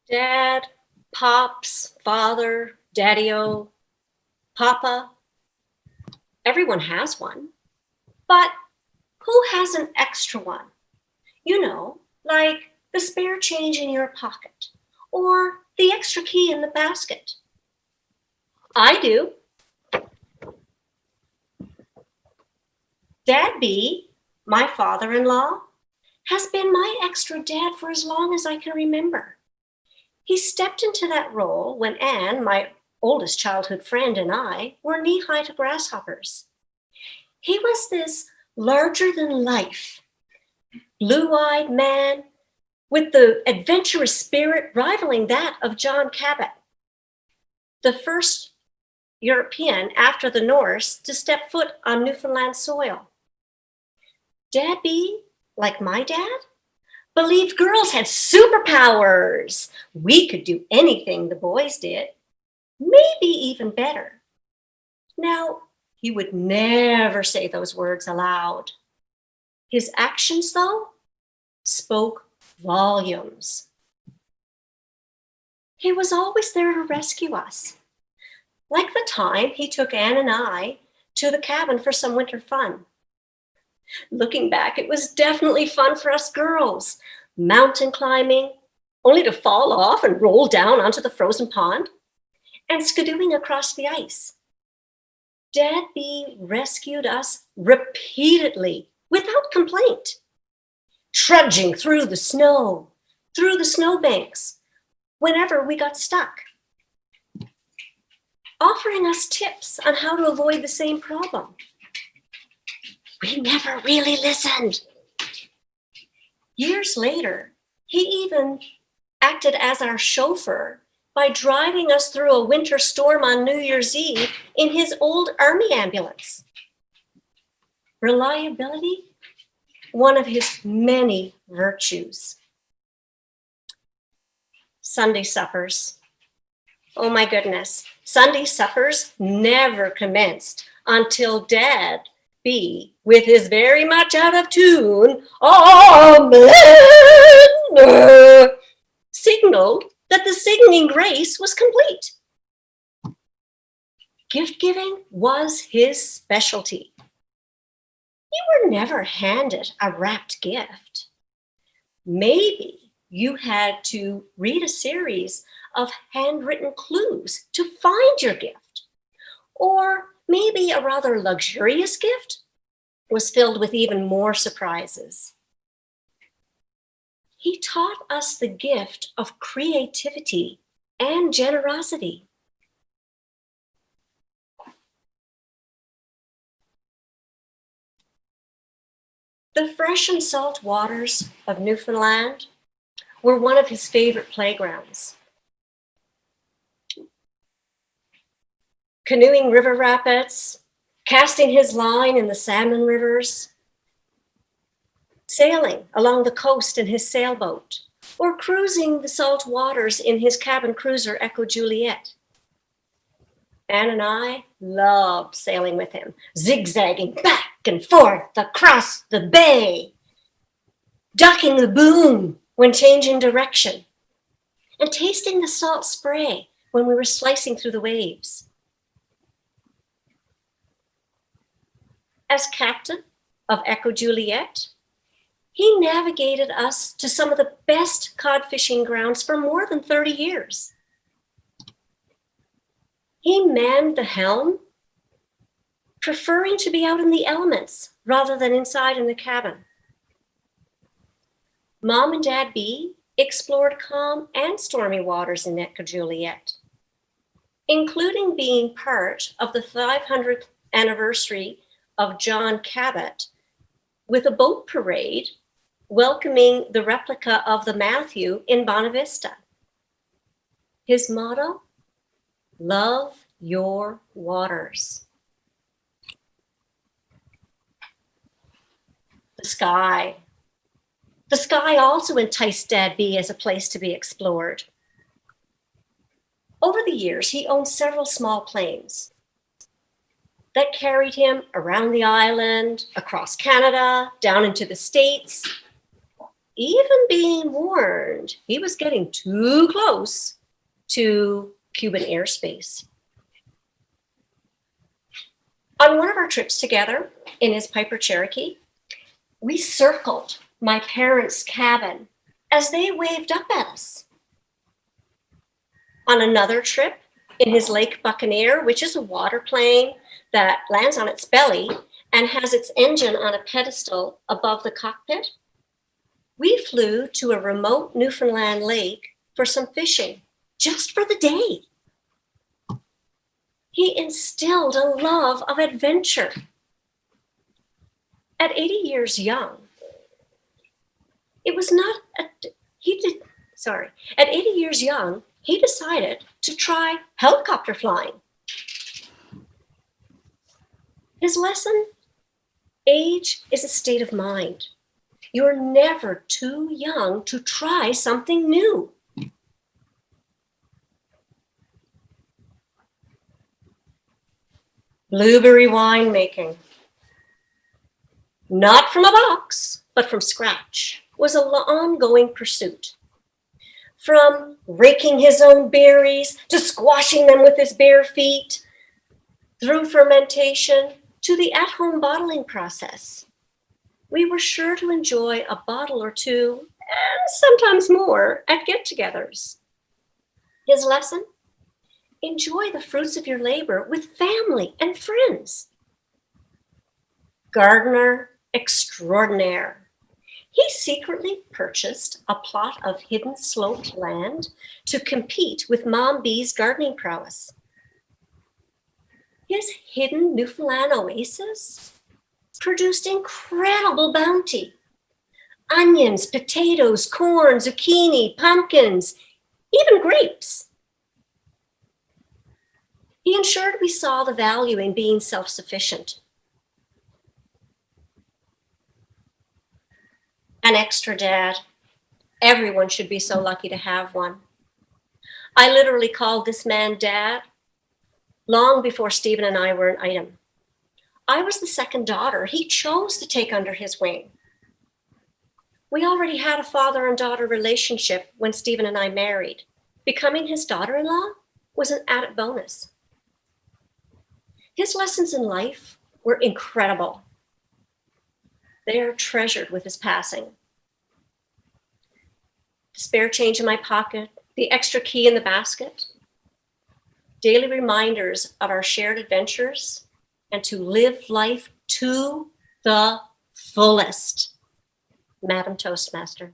Dad, Pops, Father, Daddy-O, Papa. Everyone has one. But who has an extra one? You know, like the spare change in your pocket or the extra key in the basket. I do. Dad B, my father-in-law, has been my extra dad for as long as I can remember. He stepped into that role when Anne, my oldest childhood friend, and I were knee-high to grasshoppers. He was this larger-than-life, blue-eyed man with the adventurous spirit rivaling that of John Cabot, the first European after the Norse to step foot on Newfoundland soil. Dad B, like my dad, believed girls had superpowers. We could do anything the boys did, maybe even better. Now, he would never say those words aloud. His actions, though, spoke volumes. He was always there to rescue us. Like the time he took Anne and I to the cabin for some winter fun. Looking back, it was definitely fun for us girls, mountain climbing, only to fall off and roll down onto the frozen pond, and skidooing across the ice. Dad B rescued us repeatedly, without complaint, trudging through the snowbanks, whenever we got stuck, offering us tips on how to avoid the same problem. We never really listened. Years later, he even acted as our chauffeur by driving us through a winter storm on New Year's Eve in his old army ambulance. Reliability, one of his many virtues. Sunday suppers. Oh my goodness, Sunday suppers never commenced until Dad B, with his very much out of tune, Amen, signaled that the singing grace was complete. Gift giving was his specialty. You were never handed a wrapped gift. Maybe you had to read a series of handwritten clues to find your gift. Or maybe a rather luxurious gift was filled with even more surprises. He taught us the gift of creativity and generosity. The fresh and salt waters of Newfoundland were one of his favorite playgrounds. Canoeing river rapids, casting his line in the salmon rivers, sailing along the coast in his sailboat, or cruising the salt waters in his cabin cruiser Echo Juliet. Anne and I loved sailing with him, zigzagging back and forth across the bay, ducking the boom when changing direction, and tasting the salt spray when we were slicing through the waves. As captain of Echo Juliet, he navigated us to some of the best cod fishing grounds for more than 30 years. He manned the helm, preferring to be out in the elements rather than inside in the cabin. Mom and Dad B explored calm and stormy waters in Echo Juliet, including being part of the 500th anniversary of John Cabot with a boat parade welcoming the replica of the Matthew in Bonavista. His motto, love your waters. The sky. The sky also enticed Dad B as a place to be explored. Over the years, he owned several small planes that carried him around the island, across Canada, down into the States. even being warned he was getting too close to Cuban airspace. On one of our trips together in his Piper Cherokee, we circled my parents' cabin as they waved up at us. On another trip in his Lake Buccaneer, which is a waterplane that lands on its belly and has its engine on a pedestal above the cockpit, we flew to a remote Newfoundland lake for some fishing, just for the day. He instilled a love of adventure. At 80 years young, at 80 years young, he decided to try helicopter flying. His lesson: age is a state of mind. You're never too young to try something new. Blueberry winemaking, not from a box, but from scratch, was an ongoing pursuit. From raking his own berries to squashing them with his bare feet, through fermentation to the at-home bottling process, we were sure to enjoy a bottle or two, and sometimes more, at get-togethers. His lesson: enjoy the fruits of your labor with family and friends. Gardener extraordinaire, he secretly purchased a plot of hidden sloped land to compete with Mom Bee's gardening prowess. His hidden Newfoundland oasis produced incredible bounty: onions, potatoes, corn, zucchini, pumpkins, even grapes. He ensured we saw the value in being self-sufficient. An extra dad. Everyone should be so lucky to have one. I literally called this man Dad long before Stephen and I were an item. I was the second daughter he chose to take under his wing. We already had a father and daughter relationship when Stephen and I married. Becoming his daughter-in-law was an added bonus. His lessons in life were incredible. They are treasured with his passing. The spare change in my pocket, the extra key in the basket, daily reminders of our shared adventures, and to live life to the fullest. Madam Toastmaster.